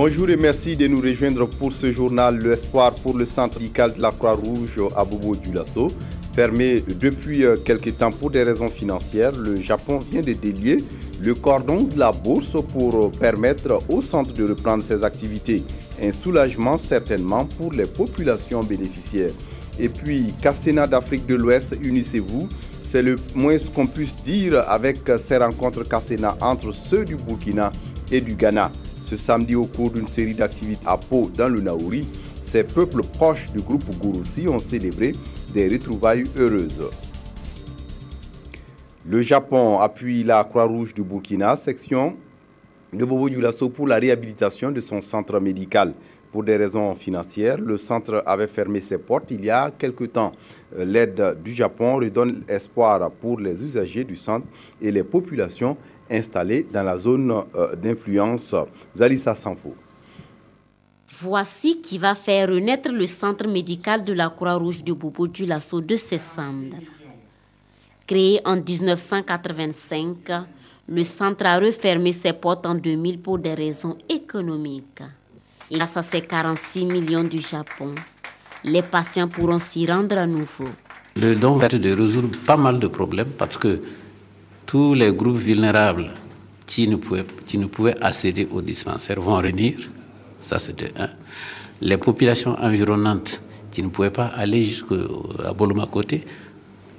Bonjour et merci de nous rejoindre pour ce journal Le Espoir pour le centre médical de la Croix-Rouge à Bobo-Dioulasso. Fermé depuis quelques temps pour des raisons financières, le Japon vient de délier le cordon de la bourse pour permettre au centre de reprendre ses activités. Un soulagement certainement pour les populations bénéficiaires. Et puis, Cassena d'Afrique de l'Ouest, unissez-vous. C'est le moins qu'on puisse dire avec ces rencontres Cassena entre ceux du Burkina et du Ghana. Ce samedi, au cours d'une série d'activités à Pau, dans le Naouri, ces peuples proches du groupe Gouroussi ont célébré des retrouvailles heureuses. Le Japon appuie la Croix-Rouge du Burkina, section de Bobo-Dioulasso pour la réhabilitation de son centre médical. Pour des raisons financières, le centre avait fermé ses portes il y a quelque temps. L'aide du Japon redonne espoir pour les usagers du centre et les populations installées dans la zone d'influence. Zalissa Sanfo. Voici qui va faire renaître le centre médical de la Croix-Rouge de Bobo-Dioulasso de ses cendres. Créé en 1985, le centre a refermé ses portes en 2000 pour des raisons économiques. Et grâce à ces 46 millions du Japon, les patients pourront s'y rendre à nouveau. Le don va être de résoudre pas mal de problèmes parce que tous les groupes vulnérables qui ne pouvaient accéder aux dispensaires vont revenir. Ça, c'est de 1. Les populations environnantes qui ne pouvaient pas aller jusqu'à Boloma côté,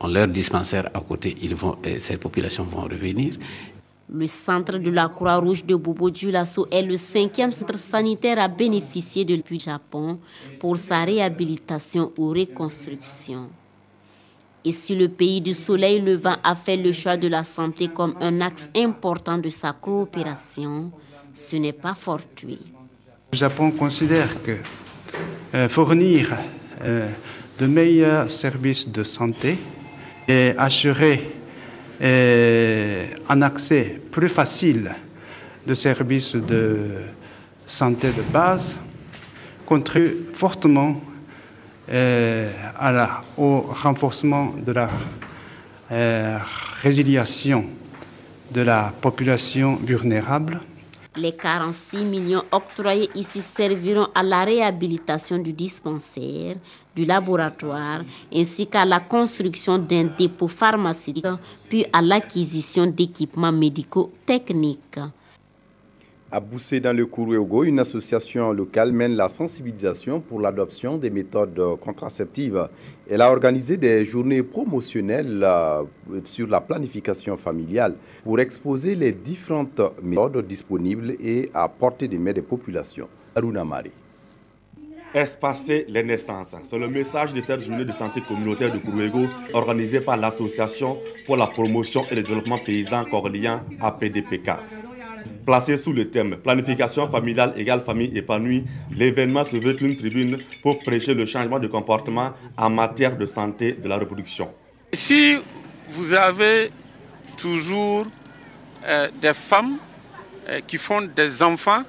ont leur dispensaire à côté, ces populations vont revenir. Le centre de la Croix-Rouge de Bobo-Dioulasso est le 5e centre sanitaire à bénéficier de l'appui du Japon pour sa réhabilitation ou reconstruction. Et si le pays du soleil levant a fait le choix de la santé comme un axe important de sa coopération, ce n'est pas fortuit. Le Japon considère que fournir de meilleurs services de santé et assurer un accès plus facile de services de santé de base contribue fortement au renforcement de la résiliation de la population vulnérable. Les 46 millions octroyés ici serviront à la réhabilitation du dispensaire, du laboratoire, ainsi qu'à la construction d'un dépôt pharmaceutique, puis à l'acquisition d'équipements médicaux techniques. À Boussé, dans le Kourouéogo, une association locale mène la sensibilisation pour l'adoption des méthodes contraceptives. Elle a organisé des journées promotionnelles sur la planification familiale pour exposer les différentes méthodes disponibles et à portée des mains des populations. Aruna Mari. Espacer les naissances. C'est le message de cette journée de santé communautaire de Kourouégo organisée par l'Association pour la promotion et le développement paysan corlien APDPK. Placé sous le thème « Planification familiale égale famille épanouie », l'événement se veut une tribune pour prêcher le changement de comportement en matière de santé de la reproduction. Si vous avez toujours des femmes qui font des enfants,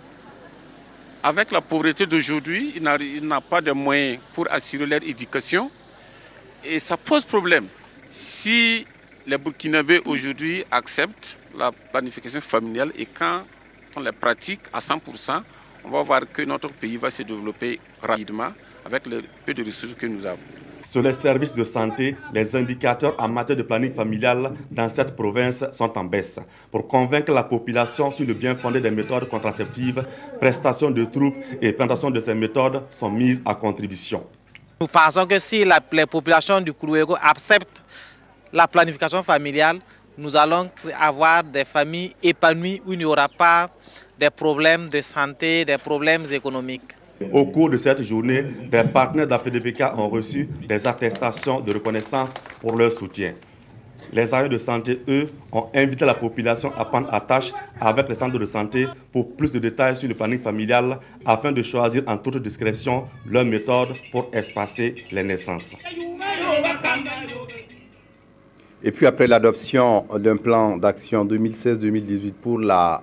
avec la pauvreté d'aujourd'hui, ils n'ont pas de moyens pour assurer leur éducation et ça pose problème. Si les Burkinabés aujourd'hui acceptent la planification familiale et quand on les pratique à 100%, on va voir que notre pays va se développer rapidement avec le peu de ressources que nous avons. Sur les services de santé, les indicateurs en matière de planning familial dans cette province sont en baisse. Pour convaincre la population sur le bien fondé des méthodes contraceptives, prestations de troupes et plantation de ces méthodes sont mises à contribution. Nous pensons que si les populations du Kourouégo acceptent la planification familiale, nous allons avoir des familles épanouies où il n'y aura pas de problèmes de santé, des problèmes économiques. Au cours de cette journée, des partenaires de la PDPK ont reçu des attestations de reconnaissance pour leur soutien. Les agents de santé, eux, ont invité la population à prendre attache avec les centres de santé pour plus de détails sur le planning familial afin de choisir en toute discrétion leur méthode pour espacer les naissances. Et puis après l'adoption d'un plan d'action 2016-2018 pour la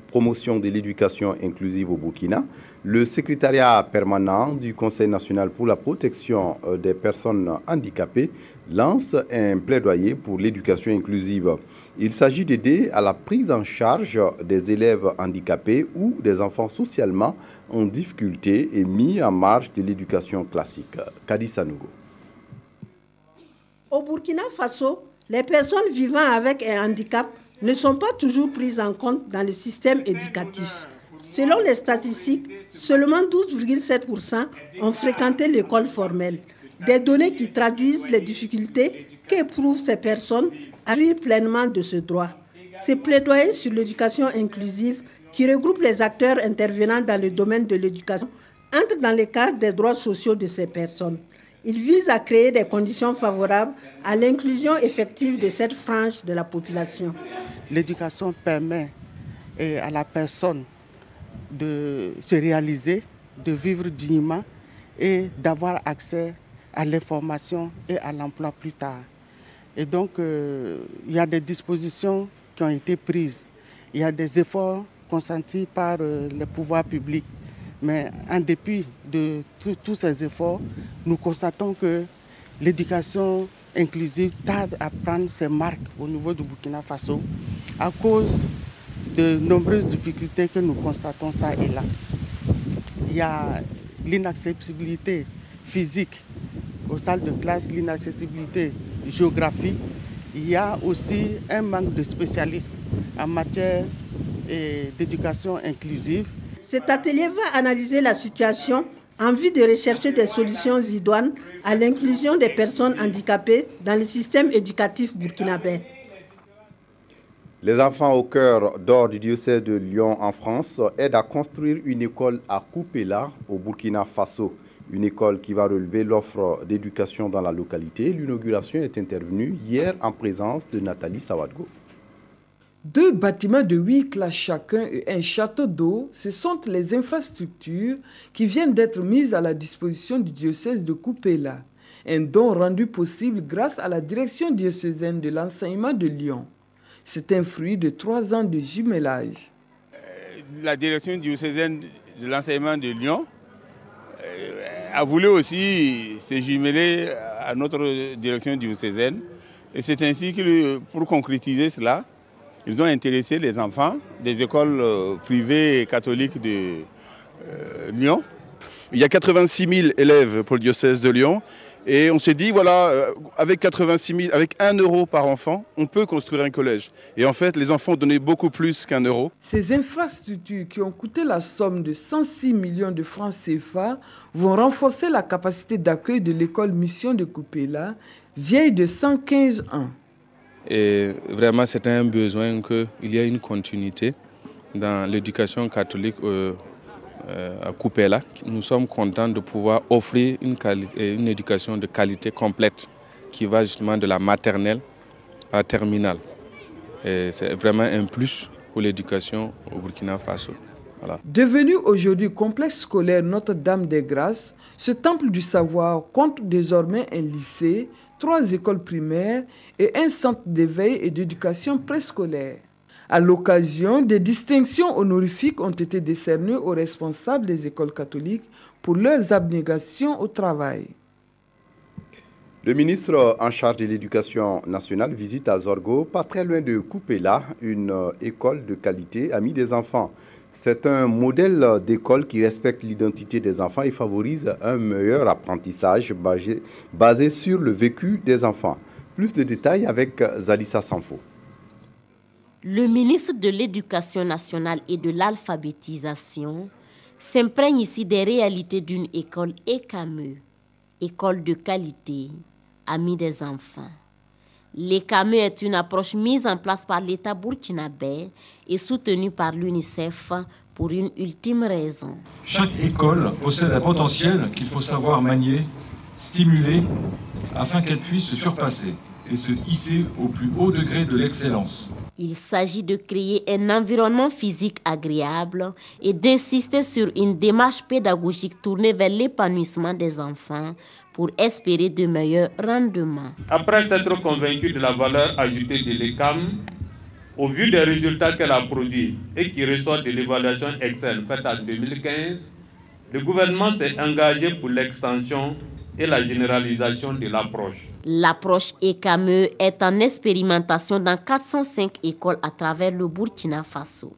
promotion de l'éducation inclusive au Burkina, le secrétariat permanent du Conseil national pour la protection des personnes handicapées lance un plaidoyer pour l'éducation inclusive. Il s'agit d'aider à la prise en charge des élèves handicapés ou des enfants socialement en difficulté et mis en marge de l'éducation classique. Kadissa Nougo. Au Burkina Faso, les personnes vivant avec un handicap ne sont pas toujours prises en compte dans le système éducatif. Selon les statistiques, seulement 12,7% ont fréquenté l'école formelle. Des données qui traduisent les difficultés qu'éprouvent ces personnes à jouir pleinement de ce droit. Ces plaidoyers sur l'éducation inclusive, qui regroupe les acteurs intervenant dans le domaine de l'éducation, entrent dans le cadre des droits sociaux de ces personnes. Il vise à créer des conditions favorables à l'inclusion effective de cette frange de la population. L'éducation permet à la personne de se réaliser, de vivre dignement et d'avoir accès à l'information et à l'emploi plus tard. Et donc, il y a des dispositions qui ont été prises. Il y a des efforts consentis par les pouvoirs publics. Mais en dépit de tous ces efforts, nous constatons que l'éducation inclusive tarde à prendre ses marques au niveau du Burkina Faso à cause de nombreuses difficultés que nous constatons ça et là. Il y a l'inaccessibilité physique aux salles de classe, l'inaccessibilité géographique. Il y a aussi un manque de spécialistes en matière d'éducation inclusive. Cet atelier va analyser la situation en vue de rechercher des solutions idoines à l'inclusion des personnes handicapées dans le système éducatif burkinabé. Les enfants au cœur d'or du diocèse de Lyon en France aident à construire une école à Koupéla au Burkina Faso. Une école qui va relever l'offre d'éducation dans la localité. L'inauguration est intervenue hier en présence de Nathalie Sawadgo. 2 bâtiments de 8 classes chacun et un château d'eau, ce sont les infrastructures qui viennent d'être mises à la disposition du diocèse de Koupéla. Un don rendu possible grâce à la direction diocésaine de l'enseignement de Lyon. C'est un fruit de 3 ans de jumelage. La direction diocésaine de l'enseignement de Lyon a voulu aussi se jumeler à notre direction diocésaine. Et c'est ainsi que, pour concrétiser cela, ils ont intéressé les enfants des écoles privées catholiques de Lyon. Il y a 86 000 élèves pour le diocèse de Lyon. Et on s'est dit, voilà, avec 86 000, avec 1 euro par enfant, on peut construire un collège. Et en fait, les enfants ont donné beaucoup plus qu'1 euro. Ces infrastructures qui ont coûté la somme de 106 millions de francs CFA vont renforcer la capacité d'accueil de l'école Mission de Koupéla, vieille de 115 ans. Et vraiment, c'est un besoin qu'il y ait une continuité dans l'éducation catholique à Koupéla. Nous sommes contents de pouvoir offrir une éducation de qualité complète qui va justement de la maternelle à la terminale. C'est vraiment un plus pour l'éducation au Burkina Faso. Voilà. Devenu aujourd'hui complexe scolaire Notre-Dame des Grâces, ce temple du savoir compte désormais un lycée, 3 écoles primaires et un centre d'éveil et d'éducation préscolaire. À l'occasion, des distinctions honorifiques ont été décernées aux responsables des écoles catholiques pour leurs abnégations au travail. Le ministre en charge de l'éducation nationale visite à Zorgo, pas très loin de Koupéla, une école de qualité amie des enfants. C'est un modèle d'école qui respecte l'identité des enfants et favorise un meilleur apprentissage basé sur le vécu des enfants. Plus de détails avec Zalissa Sanfo. Le ministre de l'Éducation nationale et de l'alphabétisation s'imprègne ici des réalités d'une école ECAME, école de qualité, amie des enfants. L'ECAME est une approche mise en place par l'État burkinabé et soutenue par l'UNICEF pour une ultime raison. Chaque école possède un potentiel qu'il faut savoir manier, stimuler, afin qu'elle puisse se surpasser et se hisser au plus haut degré de l'excellence. Il s'agit de créer un environnement physique agréable et d'insister sur une démarche pédagogique tournée vers l'épanouissement des enfants pour espérer de meilleurs rendements. Après s'être convaincu de la valeur ajoutée de l'ECAM, au vu des résultats qu'elle a produits et qui ressortent de l'évaluation Excel faite en 2015, le gouvernement s'est engagé pour l'extension et la généralisation de l'approche. L'approche ECAME est en expérimentation dans 405 écoles à travers le Burkina Faso.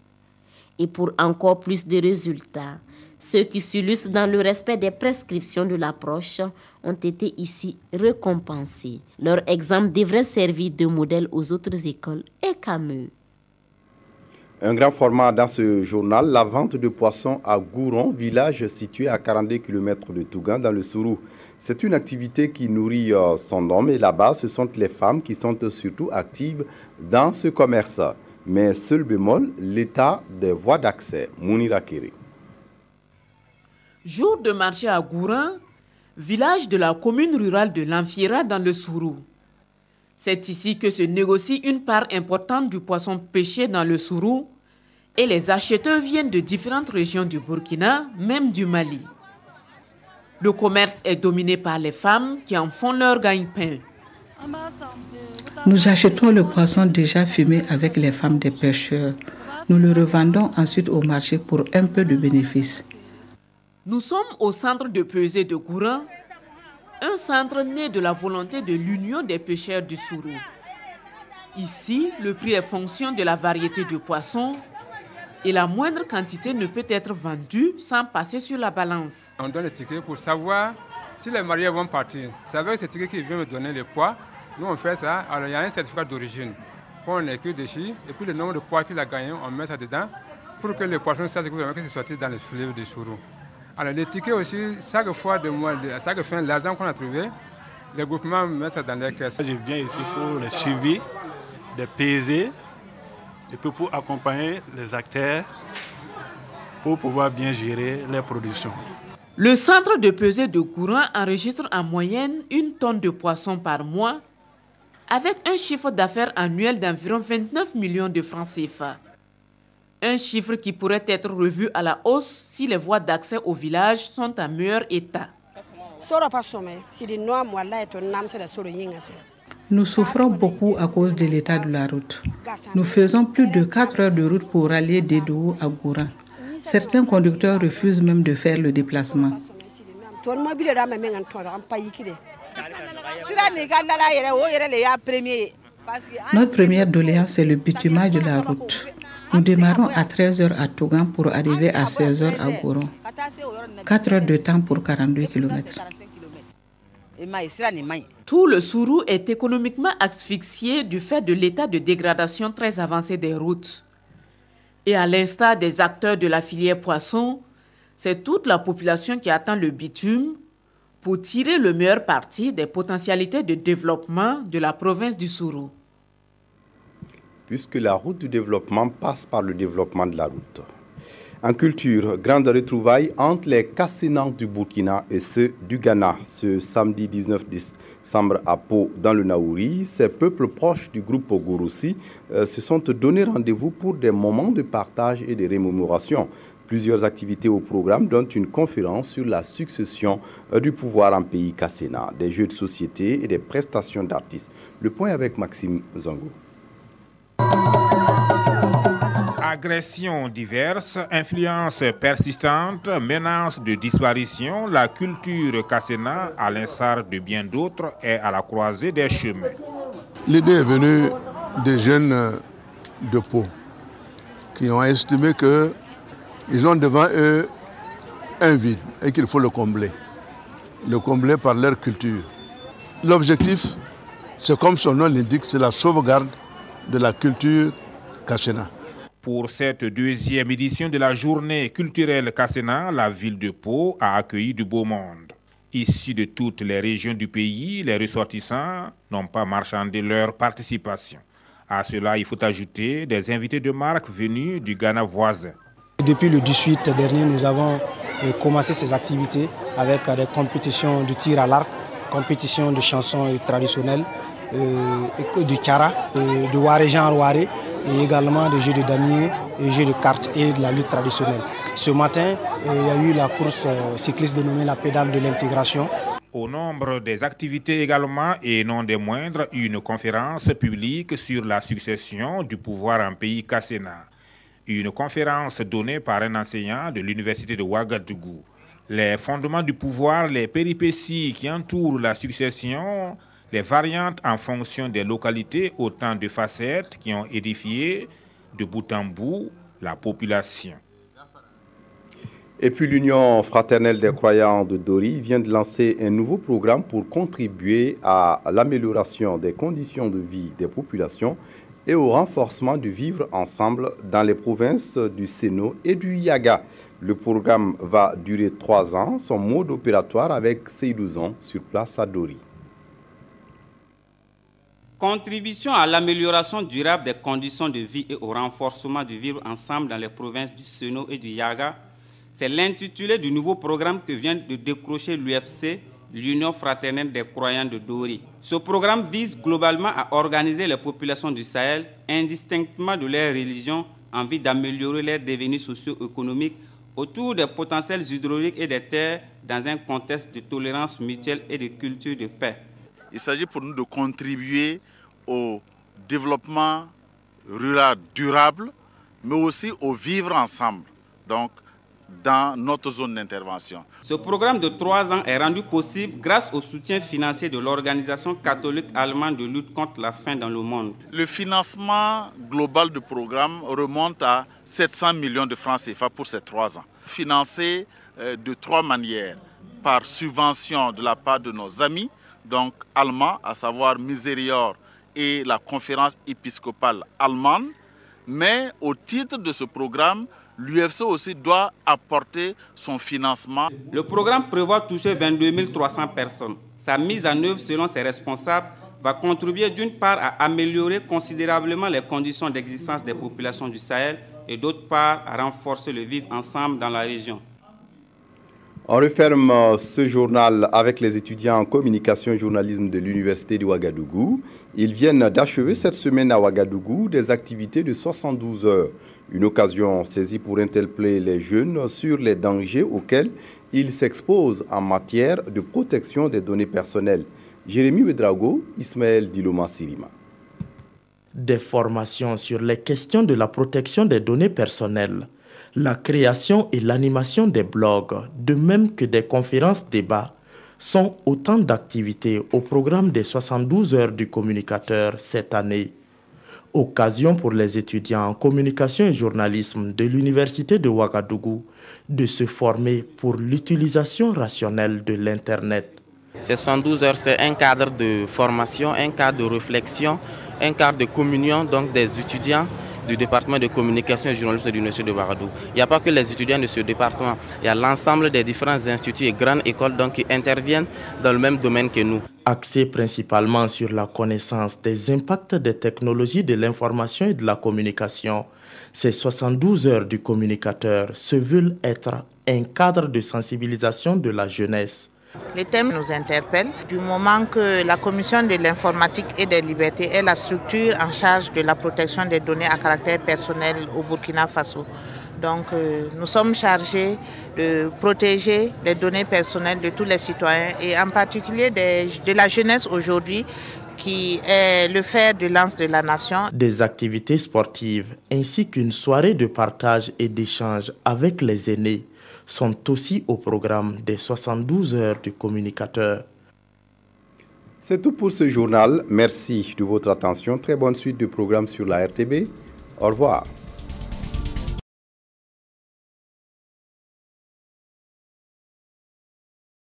Et pour encore plus de résultats, ceux qui s'illustrent dans le respect des prescriptions de l'approche ont été ici récompensés. Leur exemple devrait servir de modèle aux autres écoles ECAME. Un grand format dans ce journal, la vente de poissons à Gouron, village situé à 42 km de Tougan dans le Sourou. C'est une activité qui nourrit son nom et là-bas, ce sont les femmes qui sont surtout actives dans ce commerce. Mais seul bémol, l'état des voies d'accès. Mounira Kéré. Jour de marché à Gourin, village de la commune rurale de l'Amphira dans le Sourou. C'est ici que se négocie une part importante du poisson pêché dans le Sourou et les acheteurs viennent de différentes régions du Burkina, même du Mali. Le commerce est dominé par les femmes qui en font leur gagne-pain. Nous achetons le poisson déjà fumé avec les femmes des pêcheurs. Nous le revendons ensuite au marché pour un peu de bénéfice. Nous sommes au centre de pesée de Gourin, un centre né de la volonté de l'Union des pêcheurs du Sourou. Ici, le prix est fonction de la variété du poisson et la moindre quantité ne peut être vendue sans passer sur la balance. On donne le ticket pour savoir si les mariés vont partir. C'est avec ce ticket qu'ils viennent me donner le poids. Nous, on fait ça. Alors, il y a un certificat d'origine qu'on écrit dessus. Et puis, le nombre de poids qu'il a gagné, on met ça dedans pour que les poissons sachent que c'est sorti dans le fleuve du Sourou. Alors, les tickets aussi, chaque fois, chaque fin, l'argent qu'on a trouvé, le groupement met ça dans les caisses. Je viens ici pour le suivi des pesées et puis pour accompagner les acteurs pour pouvoir bien gérer les productions. Le centre de pesée de Gourin enregistre en moyenne 1 tonne de poissons par mois avec un chiffre d'affaires annuel d'environ 29 millions de francs CFA. Un chiffre qui pourrait être revu à la hausse si les voies d'accès au village sont en meilleur état. Nous souffrons beaucoup à cause de l'état de la route. Nous faisons plus de 4 heures de route pour rallier Dédou à Gourin. Certains conducteurs refusent même de faire le déplacement. Notre première doléance est le bitumage de la route. Nous démarrons à 13h à Tougan pour arriver à 16h à Gouron. 4 heures de temps pour 42 km. Tout le Sourou est économiquement asphyxié du fait de l'état de dégradation très avancé des routes. Et à l'instar des acteurs de la filière poisson, c'est toute la population qui attend le bitume pour tirer le meilleur parti des potentialités de développement de la province du Sourou. Puisque la route du développement passe par le développement de la route. En culture, grande retrouvaille entre les Kassénans du Burkina et ceux du Ghana. Ce samedi 19 décembre à Pau, dans le Naouri, ces peuples proches du groupe Ogouroussi se sont donné rendez-vous pour des moments de partage et de rémémoration. Plusieurs activités au programme, dont une conférence sur la succession du pouvoir en pays Kasséna, des jeux de société et des prestations d'artistes. Le point avec Maxime Zango. Agressions diverses, influences persistantes, menaces de disparition, la culture Kasséna, à l'instar de bien d'autres, est à la croisée des chemins. L'idée est venue des jeunes de Pau qui ont estimé qu'ils ont devant eux un vide et qu'il faut le combler par leur culture. L'objectif, c'est comme son nom l'indique, c'est la sauvegarde de la culture Kasséna. Pour cette deuxième édition de la journée culturelle Kasséna, la ville de Pau a accueilli du beau monde. Issus de toutes les régions du pays, les ressortissants n'ont pas marchandé leur participation. À cela, il faut ajouter des invités de marque venus du Ghana voisin. Depuis le 18 dernier, nous avons commencé ces activités avec des compétitions de tir à l'arc, compétitions de chansons traditionnelles, du Kara, de Waré-Jean Waré, et également des jeux de damier, des jeux de cartes et de la lutte traditionnelle. Ce matin, il y a eu la course cycliste dénommée la pédale de l'intégration. Au nombre des activités également, et non des moindres, une conférence publique sur la succession du pouvoir en pays Kasséna. Une conférence donnée par un enseignant de l'université de Ouagadougou. Les fondements du pouvoir, les péripéties qui entourent la succession, les variantes en fonction des localités, autant de facettes qui ont édifié de bout en bout la population. Et puis l'Union fraternelle des croyants de Dori vient de lancer un nouveau programme pour contribuer à l'amélioration des conditions de vie des populations et au renforcement du vivre ensemble dans les provinces du Séno et du Yaga. Le programme va durer 3 ans. Son mode opératoire avec Seydouzon sur place à Dori. Contribution à l'amélioration durable des conditions de vie et au renforcement du vivre ensemble dans les provinces du Séno et du Yaga. C'est l'intitulé du nouveau programme que vient de décrocher l'UFC, l'Union fraternelle des croyants de Dori. Ce programme vise globalement à organiser les populations du Sahel, indistinctement de leur religion, en vue d'améliorer leurs devenus socio-économiques autour des potentiels hydrauliques et des terres dans un contexte de tolérance mutuelle et de culture de paix. Il s'agit pour nous de contribuer au développement rural durable, mais aussi au vivre ensemble. Donc, dans notre zone d'intervention. Ce programme de 3 ans est rendu possible grâce au soutien financier de l'organisation catholique allemande de lutte contre la faim dans le monde. Le financement global du programme remonte à 700 millions de francs CFA pour ces 3 ans. Financé de 3 manières. Par subvention de la part de nos amis, donc allemands, à savoir Misérior et la conférence épiscopale allemande. Mais au titre de ce programme, l'UFC aussi doit apporter son financement. Le programme prévoit toucher 22 300 personnes. Sa mise en œuvre selon ses responsables va contribuer d'une part à améliorer considérablement les conditions d'existence des populations du Sahel et d'autre part à renforcer le vivre ensemble dans la région. On referme ce journal avec les étudiants en communication et journalisme de l'Université de Ouagadougou. Ils viennent d'achever cette semaine à Ouagadougou des activités de 72 heures. Une occasion saisie pour interpeller les jeunes sur les dangers auxquels ils s'exposent en matière de protection des données personnelles. Jérémy Ouedraogo, Ismaël Diloma Sirima. Des formations sur les questions de la protection des données personnelles, la création et l'animation des blogs, de même que des conférences-débats, sont autant d'activités au programme des 72 heures du communicateur cette année. Occasion pour les étudiants en communication et journalisme de l'Université de Ouagadougou de se former pour l'utilisation rationnelle de l'Internet. Ces 72 heures, c'est un cadre de formation, un cadre de réflexion, un cadre de communion donc des étudiants du département de communication et journalisme de l'Université de Ouagadougou. Il n'y a pas que les étudiants de ce département, il y a l'ensemble des différents instituts et grandes écoles donc, qui interviennent dans le même domaine que nous. Axé principalement sur la connaissance des impacts des technologies de l'information et de la communication, ces 72 heures du communicateur se veulent être un cadre de sensibilisation de la jeunesse. Les thèmes nous interpellent du moment que la Commission de l'informatique et des libertés est la structure en charge de la protection des données à caractère personnel au Burkina Faso. Donc nous sommes chargés de protéger les données personnelles de tous les citoyens et en particulier de la jeunesse aujourd'hui qui est le fer de lance de la nation. Des activités sportives ainsi qu'une soirée de partage et d'échange avec les aînés sont aussi au programme des 72 heures du communicateur. C'est tout pour ce journal. Merci de votre attention. Très bonne suite de programmes sur la RTB. Au revoir.